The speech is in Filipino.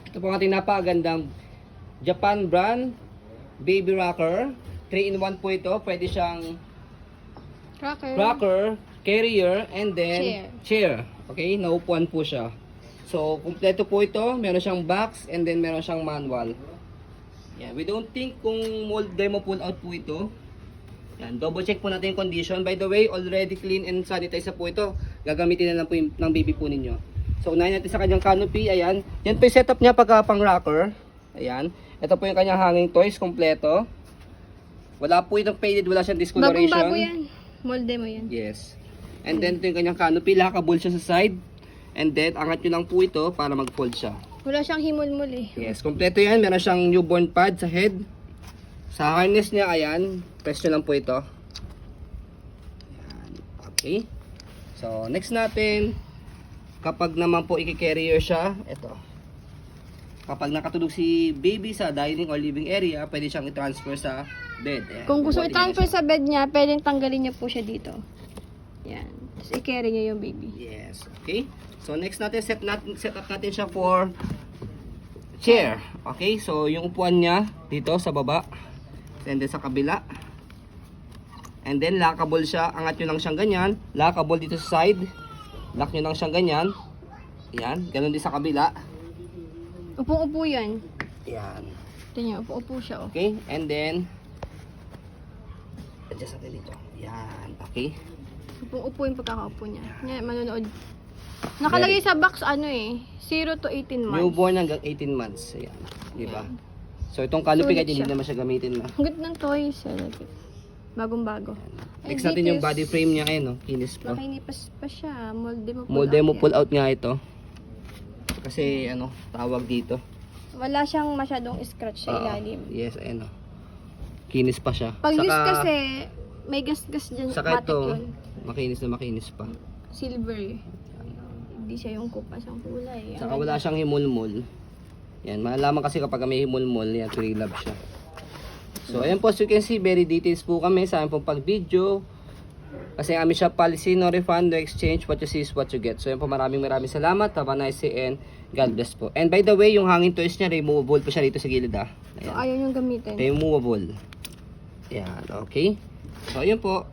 Ito po ang ating napakagandang Japan brand baby rocker. 3-in-1 po ito. Pwede siyang rocker, carrier, and then chair. Okay, naupuan po siya. So, kumpleto po ito. Meron siyang box and then meron siyang manual. Yeah, we don't think kung mold demo pull out po ito. Yan, double check po natin yung condition. By the way, already clean and sanitize na po ito. Gagamitin na lang po yung, ng baby po ninyo. So, unahin natin sa kanyang canopy. Ayan. Yan po yung setup niya pagka pang rocker. Ayan. Ito po yung kanyang hanging toys, kompleto. Wala po itong faded, wala siyang discoloration. Bagong-bago yan. Molde mo yan. Yes. And then ito yung kanyang canopy, lakabol siya sa side. And then angat nyo lang po ito para mag-fold siya. Wala siyang himol-mul eh. Yes, kompleto yan. Meron siyang newborn pad sa head. Sa harness niya, ayan. Press nyo lang po ito. Ayan. Okay. So, next natin, kapag naman po i-carrier siya, ito. Kapag nakatulog si baby sa dining or living area, pwede siyang i-transfer sa bed. Ayan. Kung gusto Pwede i-transfer niya siya. sa bed niya, pwedeng tanggalin niya po siya dito. Yan. Tapos i-carry niya yung baby. Yes, okay. So next natin, set up natin siya for chair. Okay, so yung upuan niya dito sa baba. And then sa kabila. And then lockable siya. Angat nyo lang siyang ganyan. Lockable dito sa side. Lock nyo lang siyang ganyan. Yan, ganun din sa kabila. Upong-upo yan. Yan. Tingnan, upo-upo siya oh. Okay, and then adjust natin dito. Yan, okay. Upong-upo yung pagkakaupo niya. Yan, manonood. Nakalagay sa box ano eh, 0 to 18 months. Newborn hanggang 18 months. Ayan, di ba? So itong canopy kahit Sulit hindi siya. naman siya gamitin na. Ang ganda ng toys. Bagong-bago. Next natin yung body frame niya, ayun, no? Kinis pa. Makinipas pa siya. Molde mo Molde mo yan. pull out nga ito. Kasi ano, tawag dito. Wala siyang masyadong scratch sa ilalim. Yes, ayun, no? Kinis pa siya. Pag use kasi, may gas-gas dyan. Saka matik ito, yun. makinis na makinis pa. Silver. Hindi siya yung kupas ang kulay. Saka wala siyang himulmul. Yan, malalaman kasi kapag may himulmul, yan, pre-love siya. So, ayan po, as you can see, very details po kami sa aming pong pag-video. Kasi ang aming shop policy, no refund, no exchange, what you see is what you get. So, ayan po, maraming salamat. Have a nice day and God bless po. And by the way, yung hanging toys niya, removable po siya dito sa gilid, ah. So, ayaw niyong gamitin. Removable. Yan, okay. So, ayun po.